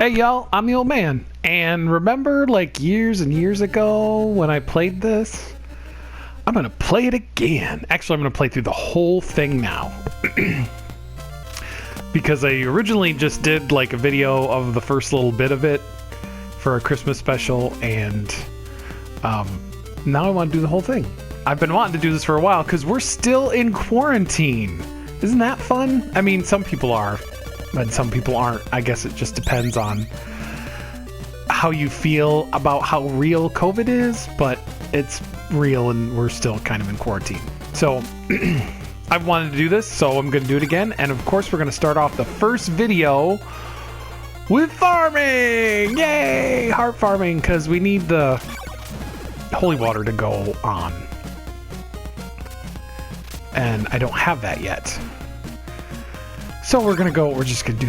Hey y'all, I'm the old man. And remember like years and years ago when I played this? I'm gonna play it again. Actually, I'm gonna play through the whole thing now. Because I originally just did like a video of the first little bit of it for a Christmas special, and now I want to do the whole thing. I've been wanting to do this for a while because we're still in quarantine. Isn't that fun? I mean, some people are, but some people aren't. I guess it just depends on how you feel about how real COVID is, but it's real and we're still kind of in quarantine. So I've wanted to do this, so I'm going to do it again. And of course, we're going to start off the first video with farming. Yay! Heart farming, because we need the holy water to go on. And I don't have that yet. So we're just gonna do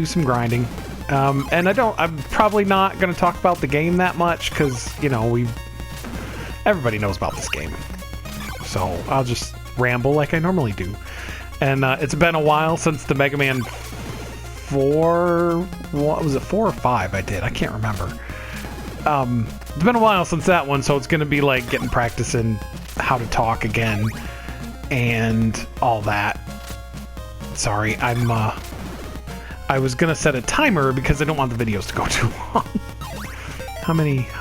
some grinding. And I'm probably not gonna talk about the game that much because, you know, everybody knows about this game. So I'll just ramble like I normally do. And it's been a while since the Mega Man 4, what was it, 4 or 5 I did? I can't remember. It's been a while since that one, so it's gonna be like getting practice in how to talk again and all that. Sorry, I was gonna set a timer because I don't want the videos to go too long. How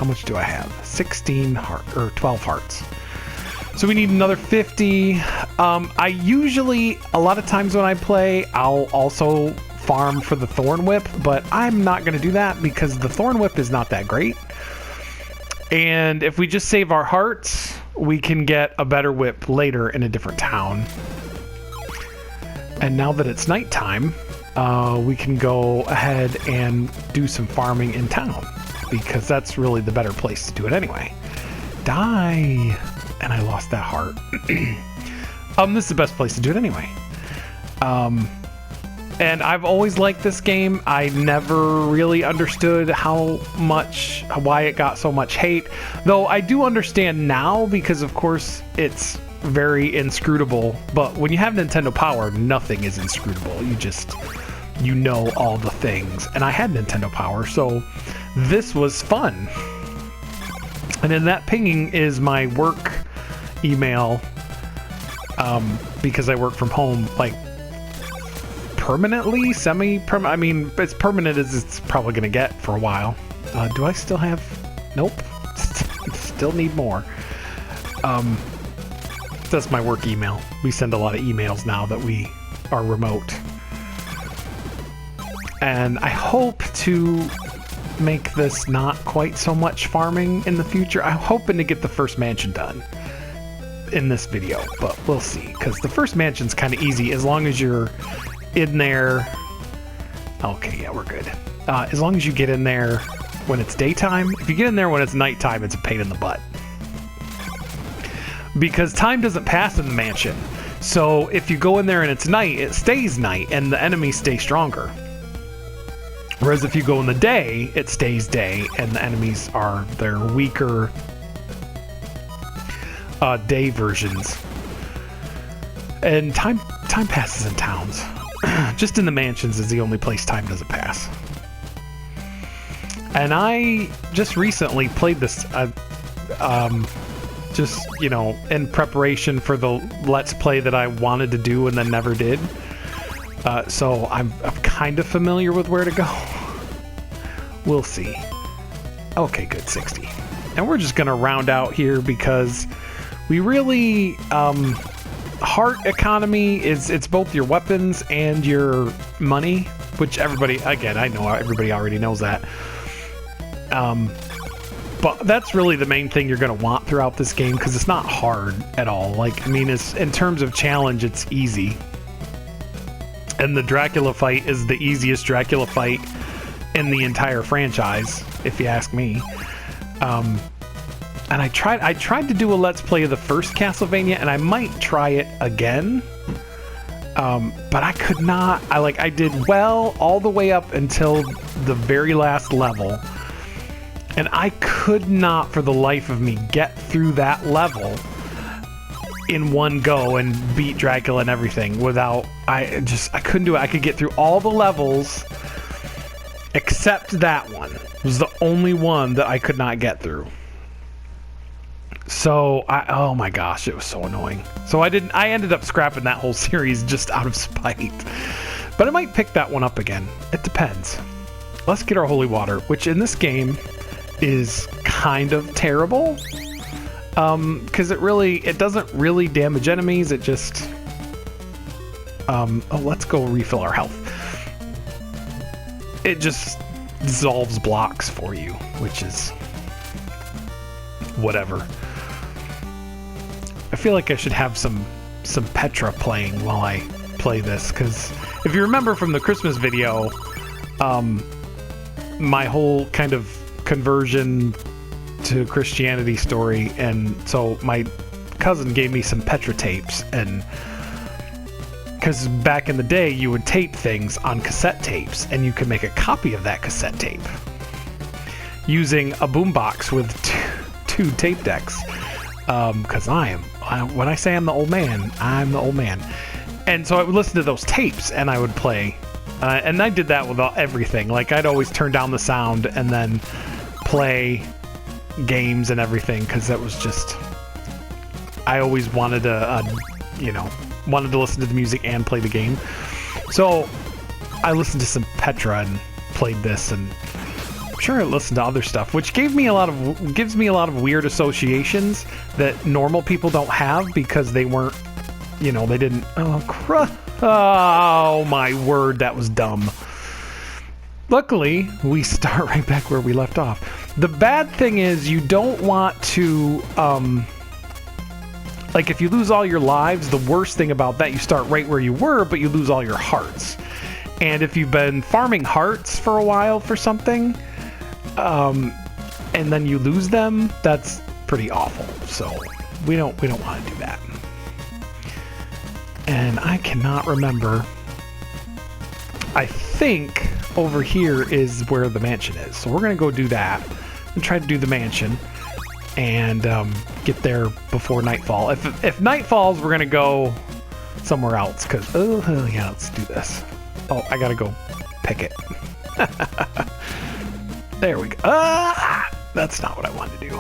much do I have? 16 or 12 hearts. So we need another 50. I usually, a lot of times when I play, I'll also farm for the Thorn Whip, but I'm not gonna do that because the Thorn Whip is not that great. And if we just save our hearts, we can get a better whip later in a different town. And now that it's nighttime, we can go ahead and do some farming in town, because that's really the better place to do it anyway. Die! And I lost that heart. This is the best place to do it anyway. And I've always liked this game. I never really understood why it got so much hate. Though I do understand now because, of course, it's very inscrutable. But when you have Nintendo Power, nothing is inscrutable. You know all the things. And I had Nintendo Power, so this was fun. And then that pinging is my work email, because I work from home, like, permanently, semi-permanent. I mean, as permanent as it's probably going to get for a while. Do I still have... Nope. Still need more. That's my work email. We send a lot of emails now that we are remote. And I hope to make this not quite so much farming in the future. I'm hoping to get the first mansion done in this video, but we'll see. Because the first mansion's kind of easy as long as you're in there. Okay, yeah, we're good. As long as you get in there when it's daytime. If you get in there when it's nighttime, it's a pain in the butt. Because time doesn't pass in the mansion. So if you go in there and it's night, it stays night and the enemies stay stronger. Whereas if you go in the day, it stays day and the enemies are their weaker day versions. And time passes in towns. Just in the mansions is the only place time doesn't pass. And I just recently played this, just, you know, in preparation for the Let's Play that I wanted to do and then never did. So I'm kind of familiar with where to go. We'll see. Okay, good, 60. And we're just going to round out here because we really... heart economy it's both your weapons and your money, which everybody, again, I know everybody already knows that. But that's really the main thing you're going to want throughout this game because it's not hard at all. Like, I mean, it's in terms of challenge, it's easy. And the Dracula fight is the easiest Dracula fight in the entire franchise, if you ask me. And I tried to do a Let's Play of the first Castlevania, and I might try it again. But I could not. I did well all the way up until the very last level. And I could not, for the life of me, get through that level in one go and beat Dracula and everything without, I couldn't do it. I could get through all the levels except that one. It was the only one that I could not get through. So oh my gosh, it was so annoying. So I ended up scrapping that whole series just out of spite. But I might pick that one up again. It depends. Let's get our holy water, which in this game is kind of terrible. Because it doesn't really damage enemies, it just... oh, let's go refill our health. It just dissolves blocks for you, which is... whatever. I feel like I should have some Petra playing while I play this, because if you remember from the Christmas video, my whole kind of conversion to Christianity story, and so my cousin gave me some Petra tapes, and because back in the day you would tape things on cassette tapes and you could make a copy of that cassette tape using a boombox with two tape decks, because when I say I'm the old man, I'm the old man. And so I would listen to those tapes and I would play, and I did that with everything. Like, I'd always turn down the sound and then play games and everything, because that was just, I always wanted to wanted to listen to the music and play the game. So I listened to some Petra and played this, and I'm sure I listened to other stuff, which gives me a lot of weird associations that normal people don't have, because they weren't, they didn't. Oh my word, that was dumb. Luckily, we start right back where we left off. The bad thing is you don't want to, like, if you lose all your lives, the worst thing about that, you start right where you were, but you lose all your hearts. And if you've been farming hearts for a while for something, and then you lose them, that's pretty awful. So we don't want to do that. And I cannot remember. I think over here is where the mansion is. So we're going to go do that and try to do the mansion and get there before nightfall. If night falls, we're going to go somewhere else, because, oh yeah, let's do this. Oh, I got to go pick it. There we go. That's not what I wanted to do.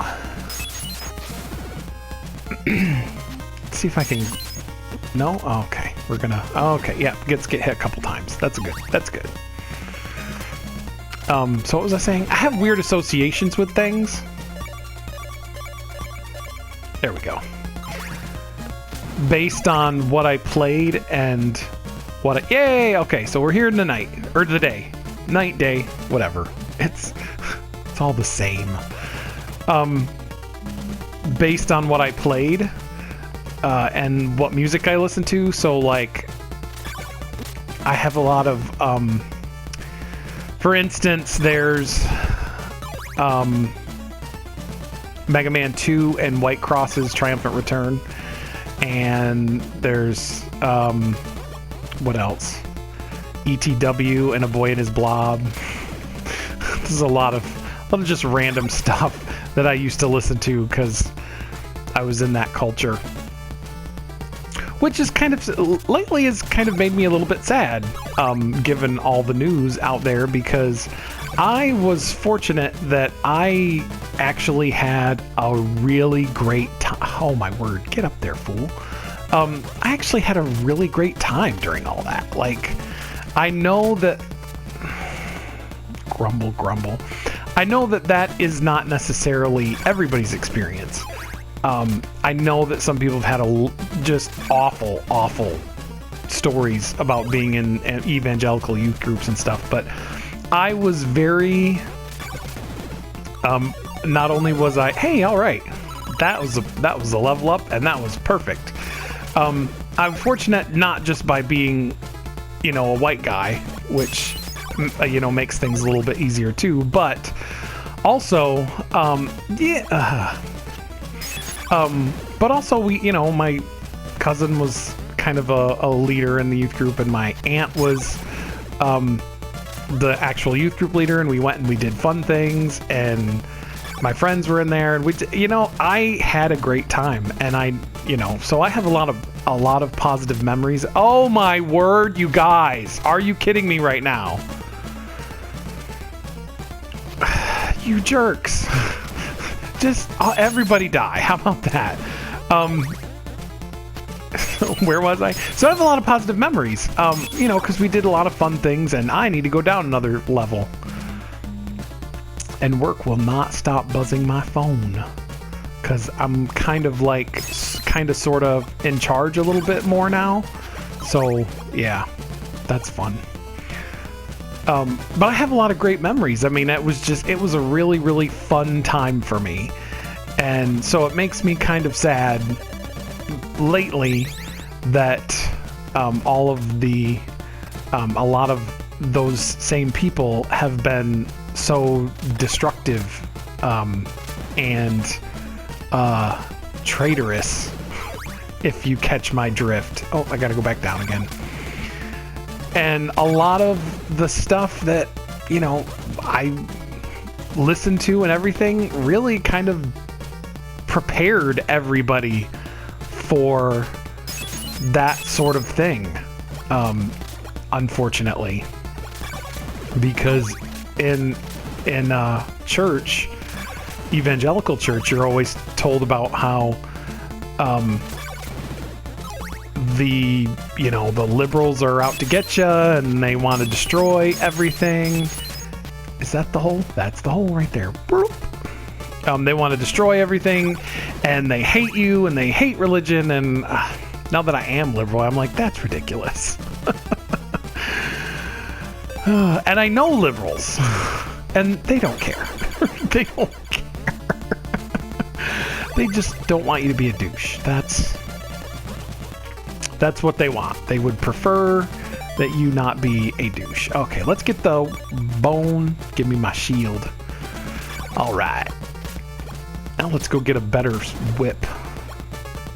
Let's see if I can... No? Oh, okay. We're gonna... Oh, okay, yeah. Get hit a couple times. That's good. So what was I saying? I have weird associations with things. There we go. Based on what I played and what I... Yay! Okay, so we're here in the night. Or the day. Night, day, whatever. It's all the same. Based on what I played and what music I listened to, so like I have a lot of for instance, there's Mega Man 2 and White Cross's Triumphant Return, and there's what else? ETW and A Boy and His Blob. This is a lot of just random stuff that I used to listen to because I was in that culture. Which is kind of, lately has kind of made me a little bit sad, given all the news out there, because I was fortunate that I actually had a really great time. Oh my word, get up there, fool. I actually had a really great time during all that. Like, I know that... Grumble. I know that is not necessarily everybody's experience. I know that some people have had just awful stories about being in evangelical youth groups and stuff, but I was very... not only was I, hey, all right, that was a level up, and that was perfect. I'm fortunate not just by being, a white guy, which, makes things a little bit easier too, but also, but also my cousin was kind of a leader in the youth group, and my aunt was the actual youth group leader, and we went and we did fun things, and my friends were in there, and I had a great time, and so I have a lot of positive memories. Oh my word, you guys, are you kidding me right now? You jerks. Just everybody die. How about that? Where was I? So I have a lot of positive memories, because we did a lot of fun things, and I need to go down another level. And work will not stop buzzing my phone, because I'm kind of sort of in charge a little bit more now. So yeah, that's fun. But I have a lot of great memories. I mean, it was a really, really fun time for me. And so it makes me kind of sad lately that a lot of those same people have been so destructive and traitorous, if you catch my drift. Oh, I gotta go back down again. And a lot of the stuff that, I listened to and everything really kind of prepared everybody for that sort of thing, unfortunately. Because in church, evangelical church, you're always told about how the liberals are out to get you, and they want to destroy everything. Is that the hole? That's the hole right there. They want to destroy everything, and they hate you, and they hate religion, and now that I am liberal, I'm like, that's ridiculous. And I know liberals, and they don't care. They don't care. They just don't want you to be a douche. That's what they want. They would prefer that you not be a douche. Okay, let's get the bone. Give me my shield. All right. Now let's go get a better whip.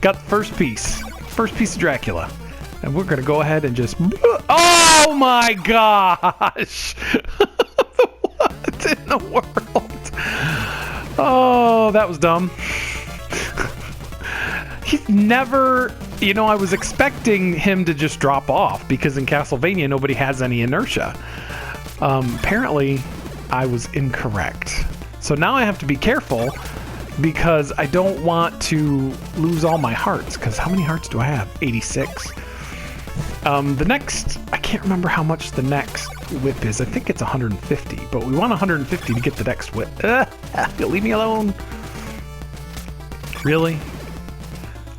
Got the first piece of Dracula. And we're going to go ahead and just... Oh my gosh! What in the world? Oh, that was dumb. He's never... I was expecting him to just drop off, because in Castlevania, nobody has any inertia. Apparently, I was incorrect. So now I have to be careful, because I don't want to lose all my hearts, because how many hearts do I have? 86. The next... I can't remember how much the next whip is. I think it's 150, but we want 150 to get the next whip. Leave me alone. Really?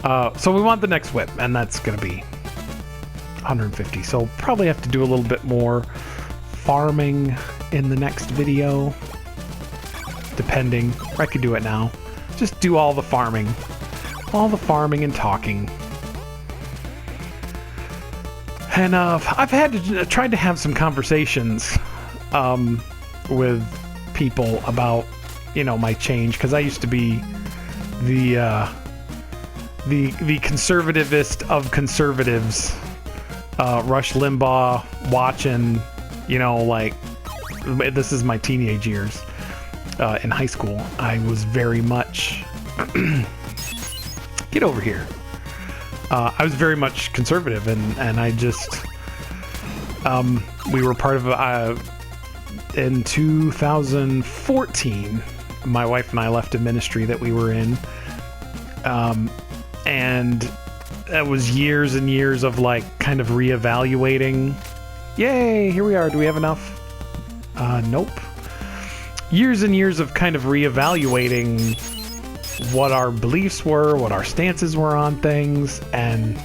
So we want the next whip, and that's going to be 150. So probably have to do a little bit more farming in the next video, depending. Or I could do it now. Just do all the farming and talking. And I've tried to have some conversations with people about, my change, because I used to be the conservativist of conservatives, Rush Limbaugh watching, this is my teenage years. In high school, I was very much... Get over here. I was very much conservative, and I just... we were part of... in 2014, my wife and I left a ministry that we were in. And that was years and years of kind of reevaluating. Yay, here we are. Do we have enough? Nope. Years and years of kind of reevaluating what our beliefs were, what our stances were on things, and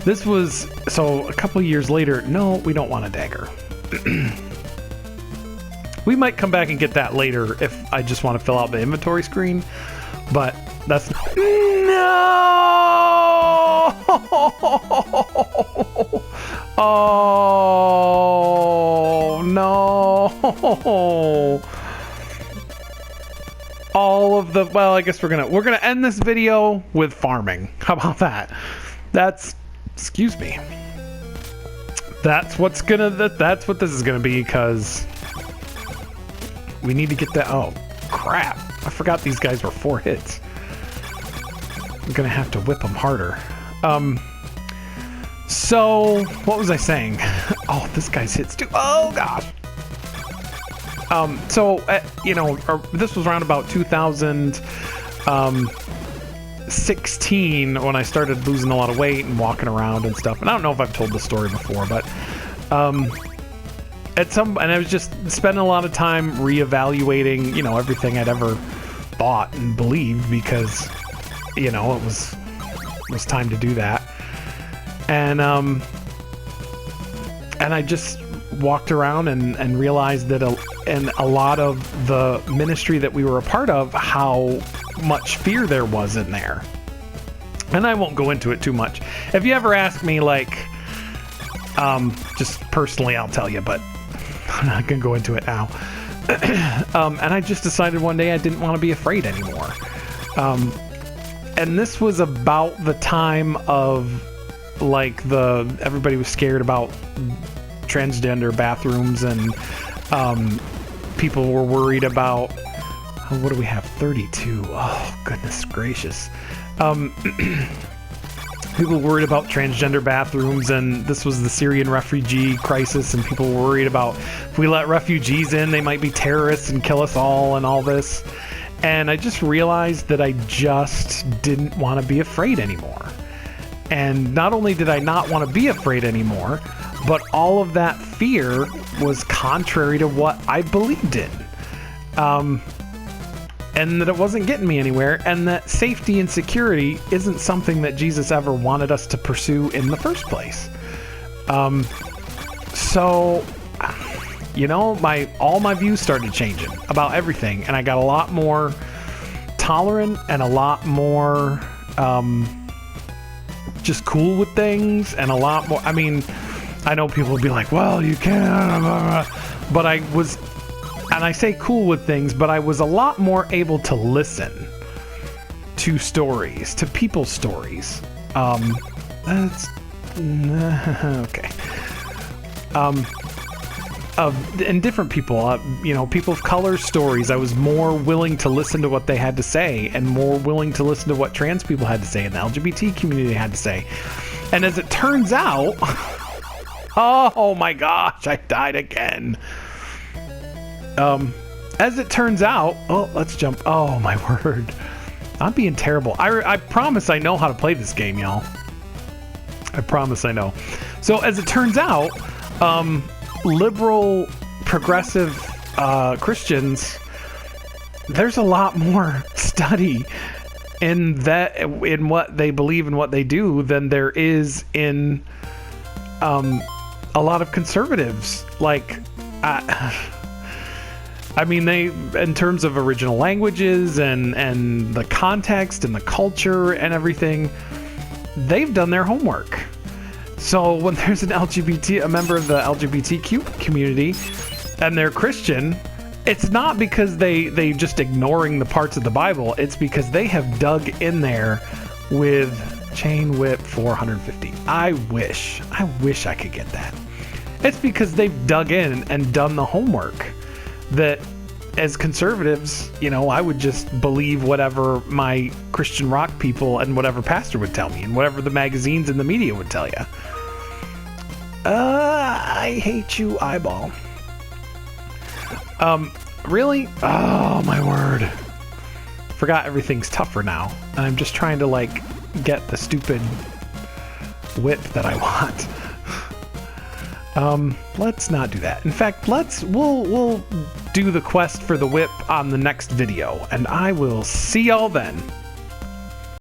this was... So a couple years later, no, we don't want a dagger. We might come back and get that later if I just want to fill out the inventory screen, but that's... No! Oh, no! All of the... Well, I guess we're gonna end this video with farming. How about that? That's... Excuse me. That's what this is gonna be, because we need to get that... Oh, crap. I forgot these guys were 4 hits. I'm gonna have to whip them harder. So, what was I saying? Oh, this guy's hits too. Oh, gosh. You know, this was around about 2016 when I started losing a lot of weight and walking around and stuff. And I don't know if I've told this story before, but and I was just spending a lot of time reevaluating, you know, everything I'd ever thought and believed, because, you know, it was time to do that. And I just walked around and realized that in a lot of the ministry that we were a part of, how much fear there was in there. And I won't go into it too much. If you ever ask me, like, just personally, I'll tell you, but I'm not gonna go into it now. And I just decided one day I didn't want to be afraid anymore. And this was about the time of, like, everybody was scared about transgender bathrooms, and people were worried about, what do we have, 32? Oh, goodness gracious. People were worried about transgender bathrooms, and this was the Syrian refugee crisis, and people were worried about, if we let refugees in, they might be terrorists and kill us all and all this. And I just realized that I just didn't want to be afraid anymore. And not only did I not want to be afraid anymore, but all of that fear was contrary to what I believed in. And that it wasn't getting me anywhere, and that safety and security isn't something that Jesus ever wanted us to pursue in the first place. So, you know, all my views started changing about everything, and I got a lot more tolerant and a lot more just cool with things, and a lot more, I mean, I know people will be like, well, you can't, but I was, and I say cool with things, but I was a lot more able to listen to stories, to people's stories. That's okay. And different people, you know, people of color stories. I was more willing to listen to what they had to say, and more willing to listen to what trans people had to say and the LGBT community had to say. And as it turns out, oh my gosh, I died again. As it turns out, oh, let's jump. Oh my word. I'm being terrible. I promise I know how to play this game, y'all. I promise I know. So as it turns out, liberal, progressive Christians, there's a lot more study in what they believe and what they do than there is in a lot of conservatives. Like, I mean, in terms of original languages and the context and the culture and everything, they've done their homework. So when there's a member of the LGBTQ community, and they're Christian, it's not because they just ignoring the parts of the Bible. It's because they have dug in there with chain whip 450. I wish I could get that. It's because they've dug in and done the homework. That as conservatives, you know, I would just believe whatever my Christian rock people and whatever pastor would tell me, and whatever the magazines and the media would tell you. I hate you, eyeball. Really? Oh my word. Forgot everything's tougher now. And I'm just trying to, like, get the stupid whip that I want. Let's not do that. In fact, we'll do the quest for the whip on the next video, and I will see y'all then.